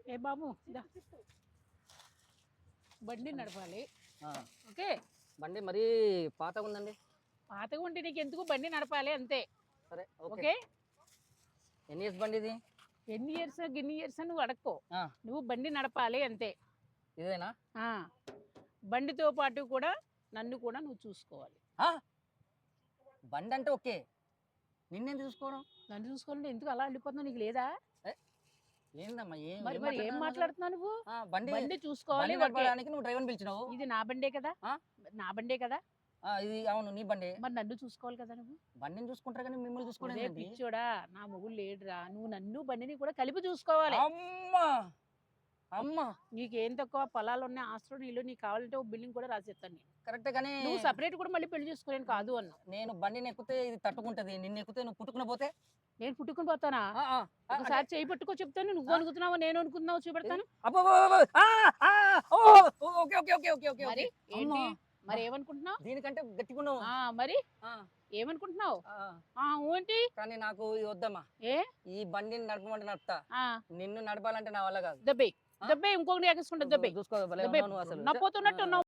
ఏ బాబు దా. బండి నడపాలి. ఆ, ఓకే. బండి మరీ పాతగా ఉందండి. పాతగా ఉంటే నీకు ఎందుకు, బండి నడపాలి అంతే. సరే ఓకే. ఓకే. ఎన్ని ఇయర్స్ బండి ఇది? ఎన్ని ఇయర్స్ గిన్ని ఇయర్స్ నువ్వు అడక్కో. ఆ, నువ్వు బండి నడపాలి అంతే. ఇదేనా? ఆ, బండితో పాటు కూడా నన్ను కూడా నువ్వు చూసుకోవాలి. ఆ, బండి అంటే ఓకే, నిన్నేం చూసుకోవడం? నన్ను చూసుకోవాలంటే ఎందుకు అలా వెళ్ళిపోతున్నావు, నీకు లేదా? ఏ, ఏందమ్మా ఏం మరి ఏం మరి ఏం మాట్లాడుతున్నావు అసలు? మాట్లాడుతున్నావు నువ్వు? బండి బండి చూసుకోవాలి. బండి ఓకే. నడపడానికి నువ్వు డ్రైవర్ని పిలిచినావు. ఇది నా బండే కదా. ఆ? నా బండే కదా. ఇది అవును నీ బండి. మరి నన్ను చూసుకోవాలి కదా నువ్వు. బండిని చూసుకుంటారు కానీ మిమ్మల్ని ఒరే చూసుకోవడం పిచ్చోడా, నా మొగుడు లేడురా, నువ్వు నన్ను బండిని కూడా కలిపి చూసుకోవాలి. అమ్మా అమ్మా నీకేం తక్కువ పొలాలు ఉన్నాయి, ఆస్తులు నీళ్ళు, నీకు కావాలంటే ఒక బిల్డింగ్ కూడా రాసేస్తాను నేను. కరెక్ట్ కానీ నువ్వు సపరేట్ కూడా మళ్ళీ పెళ్లి చేసుకోలేను కాదు అన్నా. నేను బండిని ఎక్కితే ఇది తట్టుకుంటది, నిన్ను ఎక్కితే నువ్వు పుట్టుకుని పోతే నేను పుట్టుకుని పోతానా? ఒకసారి చేయి పట్టుకో చెప్తాను. నువ్వు అనుకుతున్నావా నేను అనుకున్నావు చూపెడతాను. Okay okay okay okay okay మరి ఏంటి, మరి ఏమనుకుంటున్నావు? దీనికంటే గట్టిగున్నావు. మరి ఏమనుకుంటున్నావు? ఏంటి? కానీ నాకు ఇది వద్దమ్మా. ఏ ఈ బండిని నడపమంటే నడుపుతా, నిన్ను నడపాలంటే నా వల్ల కాదు. దెబ్బే దెబ్బే ఇంకొకటి ఎక్కించుకుంటా. దెబ్బే చూసుకో దెబ్బే. అసలు నా పోతున్నట్టు ఉన్నావు.